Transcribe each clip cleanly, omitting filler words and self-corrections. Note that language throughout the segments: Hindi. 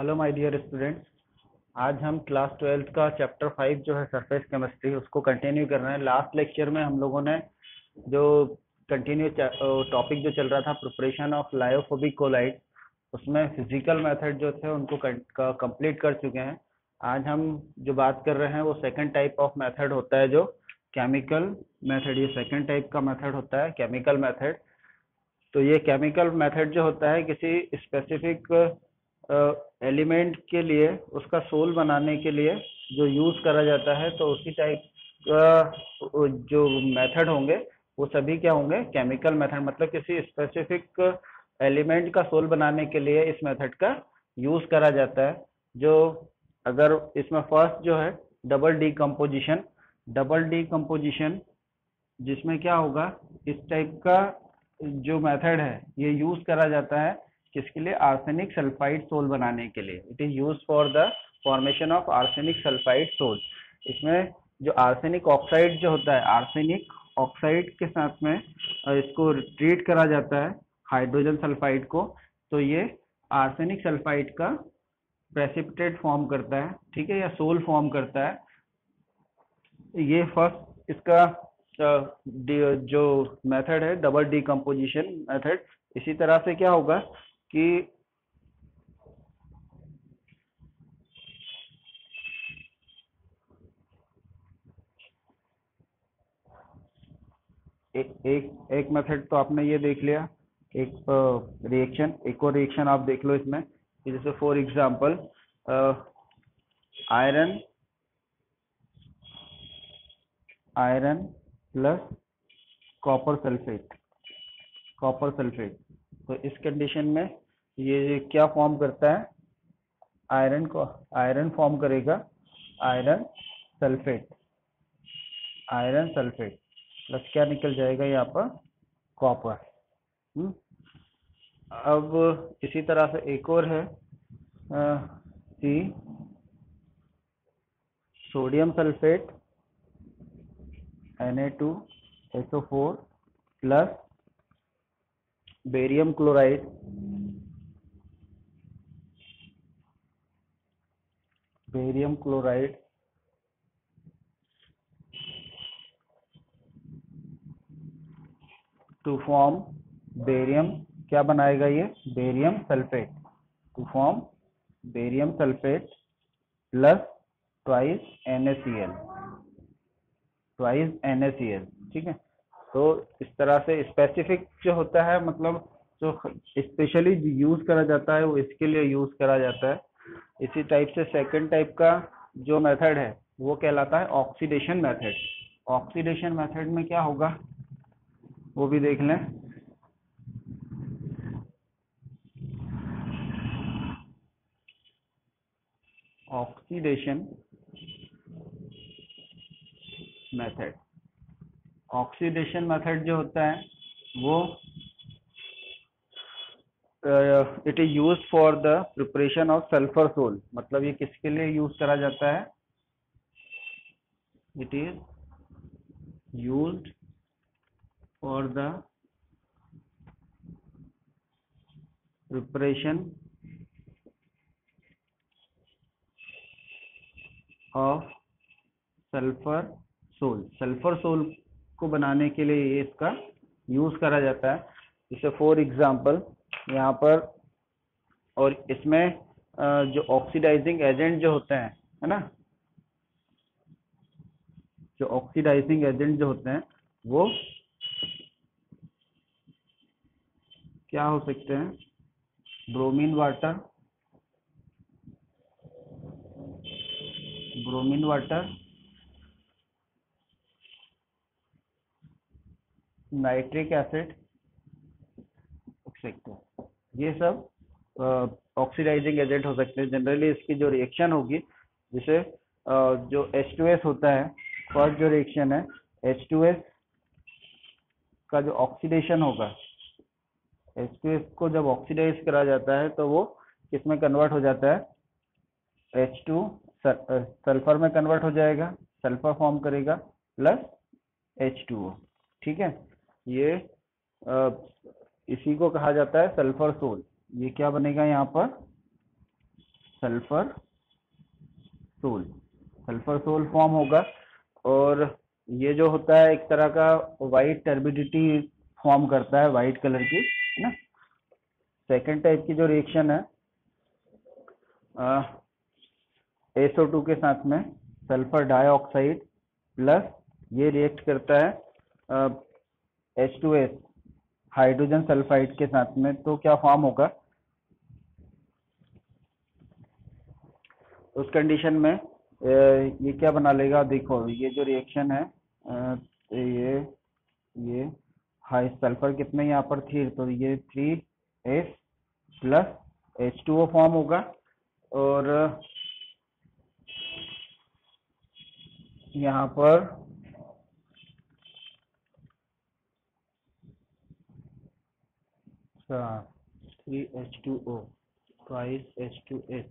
Hello my dear students. आज हम क्लास 12th का चैप्टर 5 जो है सरफेस केमिस्ट्री उसको कंटिन्यू कर रहे हैं। लास्ट लेक्चर में हम लोगों ने जो कंटिन्यू टॉपिक जो चल रहा था प्रिपरेशन ऑफ लायोफोबिक कोलाइड, उसमें फिजिकल मेथड जो थे उनको कंप्लीट कर चुके हैं। आज हम जो बात कर रहे हैं वो सेकंड टाइप ऑफ मेथड होता है जो केमिकल मेथड। ये सेकंड टाइप का मेथड होता है केमिकल मेथड। तो ये केमिकल मेथड जो होता है किसी स्पेसिफिक एलिमेंट के लिए उसका सोल बनाने के लिए जो यूज करा जाता है, तो उसी टाइप का जो मेथड होंगे वो सभी क्या होंगे, केमिकल मेथड। मतलब किसी स्पेसिफिक एलिमेंट का सोल बनाने के लिए इस मेथड का यूज करा जाता है। जो अगर इसमें फर्स्ट जो है डबल डीकम्पोजिशन, जिसमें क्या होगा, इस टाइप का जो मेथड है ये यूज करा जाता है किसके लिए, आर्सेनिक सल्फाइड सोल बनाने के लिए। It is use for the formation of arsenic sulphide sol. इसमें जो आर्सेनिक ऑक्साइड जो होता है, आर्सेनिक ऑक्साइड के साथ में इसको ट्रीट करा जाता है हाइड्रोजन सल्फाइड को, तो ये आर्सेनिक सल्फाइड का प्रेसिपिटेट फॉर्म करता है, ठीक है, या सोल फॉर्म करता है। ये फर्स्ट इसका जो मेथड है डबल डीकम्पोजिशन मेथड। इसी तरह से क्या होगा कि एक मेथड तो आपने ये देख लिया, एक रिएक्शन, एक और रिएक्शन आप देख लो इसमें। जैसे for example iron iron plus copper sulphate. तो इस कंडीशन में ये क्या फॉर्म करता है, आयरन फॉर्म करेगा आयरन सल्फेट प्लस क्या निकल जाएगा यहाँ पर, कॉपर। अब इसी तरह से एक और है C sodium sulphate Na2SO4 plus barium chloride to form barium, क्या बनाएगा ये, barium sulphate, to form barium sulphate plus twice NaCl, ठीक है। तो इस तरह से स्पेसिफिक जो होता है, मतलब जो स्पेशली यूज करा जाता है वो इसके लिए यूज करा जाता है। इसी टाइप से सेकंड टाइप का जो मेथड है वो कहलाता है ऑक्सीडेशन मेथड। ऑक्सीडेशन मेथड में क्या होगा वो भी देख लें। ऑक्सीडेशन मेथड जो होता है वो it is use for the preparation of sulphur sol. मतलब ये किसके लिए यूज करा जाता है, it is used for the preparation of sulphur sol को बनाने के लिए ये इसका यूज करा जाता है। जैसे फॉर एग्जांपल यहाँ पर, और इसमें जो ऑक्सीडाइजिंग एजेंट जो होते हैं, है ना, जो ऑक्सीडाइजिंग एजेंट जो होते हैं वो क्या हो सकते हैं, bromine water, nitric acid, etcetera. ये सब ऑक्सीडाइजिंग एजेंट हो सकते हैं। जनरली इसकी जो रिएक्शन होगी, जैसे जो H2S होता है, फर्स्ट जो रिएक्शन है H2S का जो ऑक्सीडेशन होगा, H2S को जब ऑक्सीडाइज करा जाता है तो वो किसमें कन्वर्ट हो जाता है, H2 सल्फर में कन्वर्ट हो जाएगा, सल्फर फॉर्म करेगा प्लस H2O, ठीक है। ये इसी को कहा जाता है सल्फर सोल। ये क्या बनेगा यहाँ पर, sulphur sol, sulphur sol form होगा। और ये जो होता है एक तरह का वाइट टर्बिडिटी फॉर्म करता है, वाइट कलर की, है ना। सेकेंड टाइप की जो रिएक्शन है SO2 के साथ में सल्फर डाइऑक्साइड प्लस ये रिएक्ट करता है H2S हाइड्रोजन सल्फाइड के साथ में, तो क्या फॉर्म होगा उस कंडीशन में? ये क्या बना लेगा, देखो ये जो रिएक्शन है ये हाई सल्फर कितने यहाँ पर थी, तो ये 3S प्लस H2O फॉर्म होगा। और यहाँ पर थ्री H2O ट्वाइस H2S,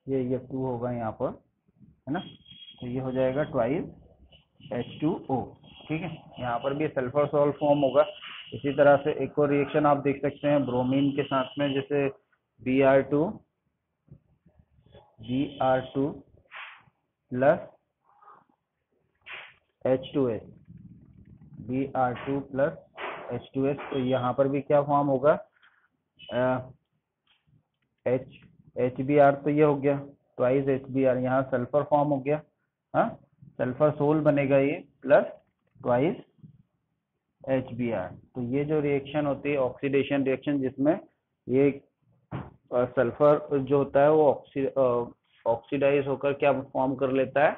ये 2 होगा यहाँ पर, है ना। तो ये हो जाएगा ट्वाइस H2O, ठीक है। यहाँ पर भी सल्फर सॉल्ट फॉर्म होगा। इसी तरह से एक और रिएक्शन आप देख सकते हैं ब्रोमीन के साथ में, जैसे Br2 plus H2S, Br2 plus H2S, तो यहाँ पर भी क्या फॉर्म होगा HBr, तो ये हो गया ट्वाइस HBr, यहाँ सल्फर फॉर्म हो गया, हाँ सल्फर सोल बनेगा ये प्लस ट्वाइस HBr। तो ये जो रिएक्शन होती है ऑक्सीडेशन रिएक्शन, जिसमें ये सल्फर जो होता है वो ऑक्सीडाइज होकर क्या फॉर्म कर लेता है,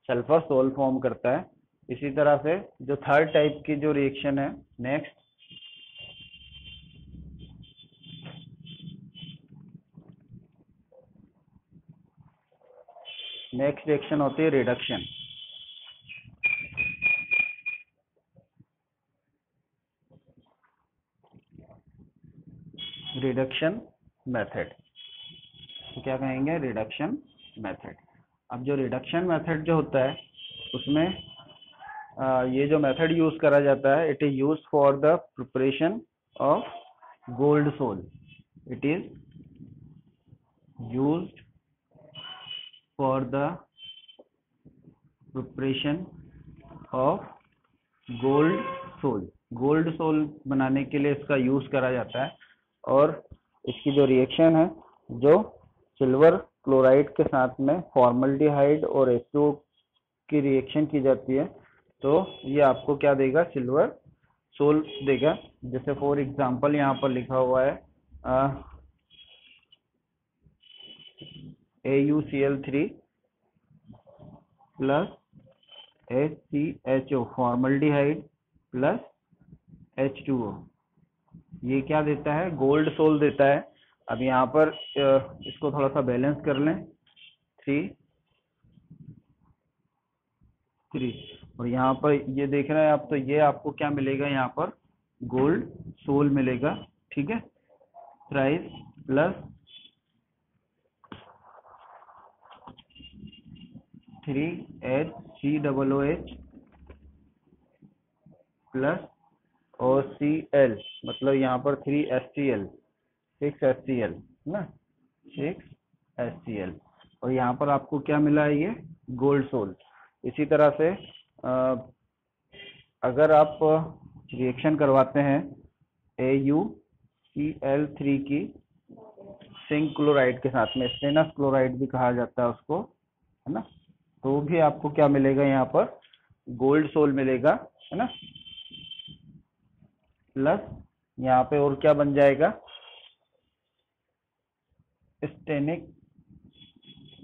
सल्फर सोल फॉर्म करता है। इसी तरह से जो थर्ड टाइप की जो रिएक्शन है नेक्स्ट रिएक्शन होती है रिडक्शन। रिडक्शन मेथड, तो क्या कहेंगे, रिडक्शन मेथड। अब जो रिडक्शन मेथड जो होता है उसमें ये जो मेथड यूज करा जाता है, it is use for the preparation of gold sol. It is used for the preparation of gold sol. Gold sol बनाने के लिए इसका यूज करा जाता है। और इसकी जो रिएक्शन है, जो सिल्वर क्लोराइड के साथ में फॉर्मल्डिहाइड और H2O की रिएक्शन की जाती है, तो ये आपको क्या देगा, सिल्वर सोल देगा। जैसे फॉर एग्जांपल यहाँ पर लिखा हुआ है AuCl3 plus HCHO formaldehyde plus H2O, ये क्या देता है, गोल्ड सोल देता है। अब यहाँ पर इसको थोड़ा सा बैलेंस कर लें, 3 और यहाँ पर ये देख रहे हैं आप, तो ये आपको क्या मिलेगा, यहाँ पर गोल्ड सोल मिलेगा, ठीक है। Thrice plus 3HCOOH plus OCl, मतलब यहाँ पर 3HCl 6HCl ना, 6HCl, और यहाँ पर आपको क्या मिला है, ये गोल्ड सोल। इसी तरह से अगर आप रिएक्शन करवाते हैं AuCl3 की जिंक क्लोराइड के साथ में, स्टेनस क्लोराइड भी कहा जाता है उसको, है ना, तो भी आपको क्या मिलेगा, यहाँ पर गोल्ड सोल मिलेगा, है ना। प्लस यहाँ पे और क्या बन जाएगा, स्टेनिक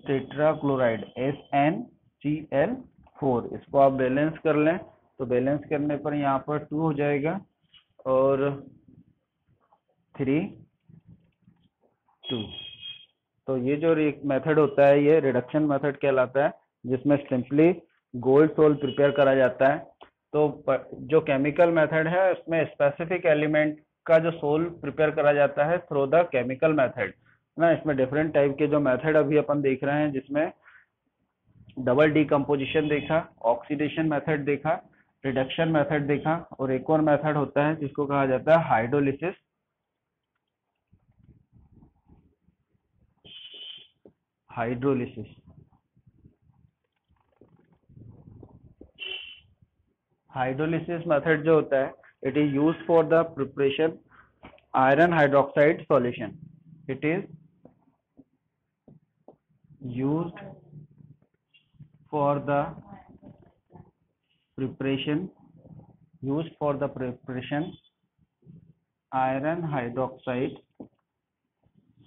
टेट्राक्लोराइड SnCl4। इसको आप बैलेंस कर लें, तो बैलेंस करने पर यहाँ पर 2 हो जाएगा और 3 2। तो ये जो मेथड होता है ये रिडक्शन मेथड कहलाता है, जिसमें सिंपली गोल्ड सोल प्रिपेयर करा जाता है। तो जो केमिकल मेथड है उसमें स्पेसिफिक एलिमेंट का जो सोल प्रिपेयर करा जाता है थ्रू द केमिकल मेथड ना। इसमें डिफरेंट टाइप के जो मेथड अभी अपन देख रहे हैं, जिसमें डबल डीकम्पोजिशन देखा, ऑक्सीडेशन मेथड देखा, रिडक्शन मेथड देखा, और एक और मेथड होता है जिसको कहा जाता है हाइड्रोलिसिस हाइड्रोलिसिस। हाइड्रोलिसिस मेथड जो होता है, it is used for the preparation iron hydroxide solution. It is used for the preparation iron hydroxide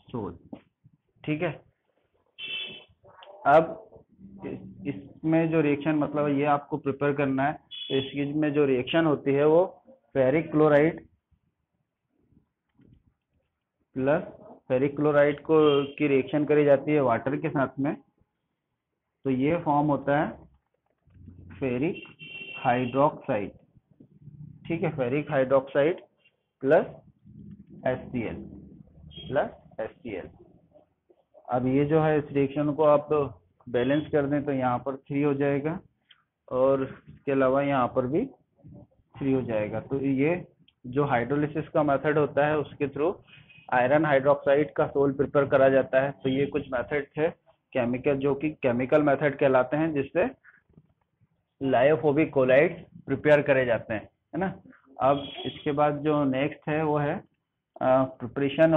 sol. ठीक है। अब इसमें जो रिएक्शन, मतलब ये आपको प्रिपेयर करना है, तो इसकी में जो रिएक्शन होती है वो ferric chloride plus ferric chloride को की रिएक्शन करी जाती है वाटर के साथ में, तो ये फॉर्म होता है फेरिक हाइड्रोक्साइड। ठीक है, फेरिक हाइड्रोक्साइड प्लस HCl। अब ये जो है इस रिएक्शन को आप बैलेंस कर दें तो यहाँ पर 3 हो जाएगा, और इसके अलावा यहाँ पर भी 3 हो जाएगा। तो ये जो हाइड्रोलिसिस का मेथड होता है उसके थ्रू आयरन हाइड्रोक्साइड का सोल प्रिपेयर करा जाता है। तो ये कुछ मेथड थे केमिकल, जो कि केमिकल मेथड कहलाते हैं, जिससे लायोफोबिक कोलाइड्स प्रिपेयर करे जाते हैं, है ना। अब इसके बाद जो नेक्स्ट है वो है preparation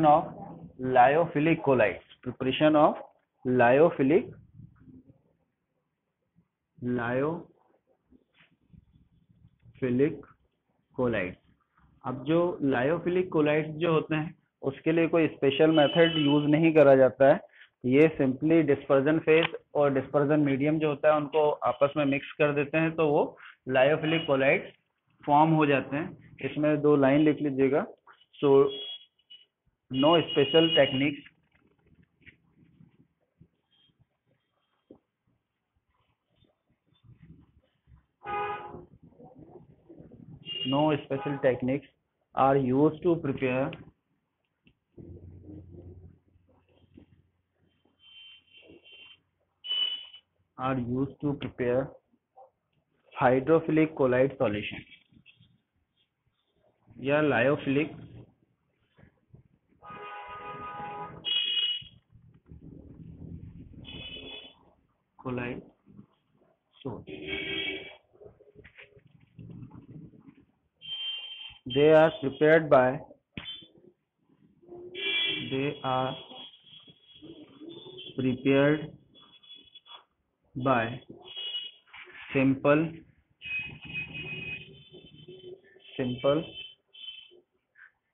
of lyophilic colloids. Preparation of lyophilic colloids. अब जो लायोफिलिक कोलाइड्स जो होते हैं उसके लिए कोई स्पेशल मेथड यूज नहीं करा जाता है। ये सिंपली डिस्पर्जन फेज और डिस्पर्जन मीडियम जो होता है उनको आपस में मिक्स कर देते हैं, तो वो लायोफिलिक कोलाइड्स फॉर्म हो जाते हैं। इसमें 2 लाइन लिख लीजिएगा। So no special techniques are used to prepare hydrophilic colloid solution या lyophilic colloid sol. They are prepared by simple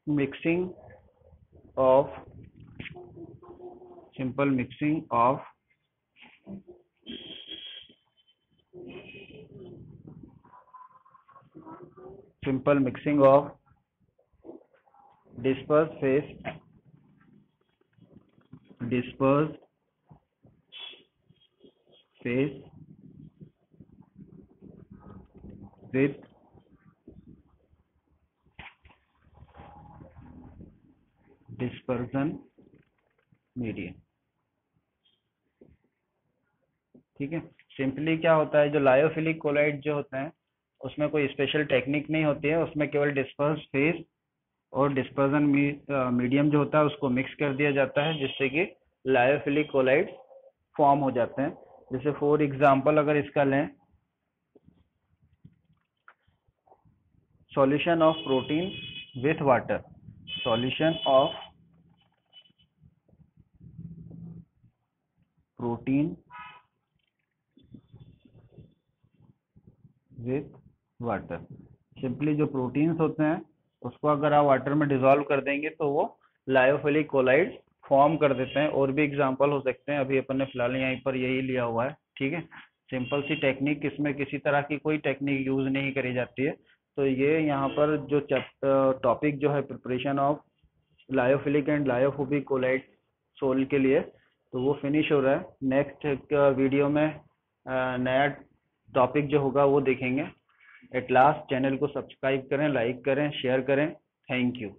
mixing of dispersed phase with dispersion medium। ठीक है। सिंपली क्या होता है, जो लायोफिलिक कोलाइड जो होते हैं उसमें कोई स्पेशल टेक्निक नहीं होती है, उसमें केवल डिस्पर्स फेज और डिस्पर्जन मीडियम जो होता है उसको मिक्स कर दिया जाता है, जिससे कि लायोफिलिक कोलाइड फॉर्म हो जाते हैं। जैसे फॉर एग्जांपल अगर इसका लें, solution of protein with water, solution of protein with water. Simply जो प्रोटीन्स होते हैं उसको अगर आप वाटर में डिसॉल्व कर देंगे तो वो लायोफिलिक कोलाइड्स फॉर्म कर देते हैं। और भी एग्जांपल हो सकते हैं, अभी अपन ने फिलहाल यहीं पर यही लिया हुआ है। ठीक है, सिंपल सी टेक्निक, इसमें किसी तरह की कोई टेक्निक यूज नहीं करी जाती है। तो ये यहाँ पर जो टॉपिक जो है preparation of lyophilic and lyophobic colloid sol के लिए, तो वो फिनिश हो रहा है। नेक्स्ट वीडियो में नया टॉपिक जो होगा वो देखेंगे। एट लास्ट चैनल को सब्सक्राइब करें, लाइक करें, शेयर करें। Thank you.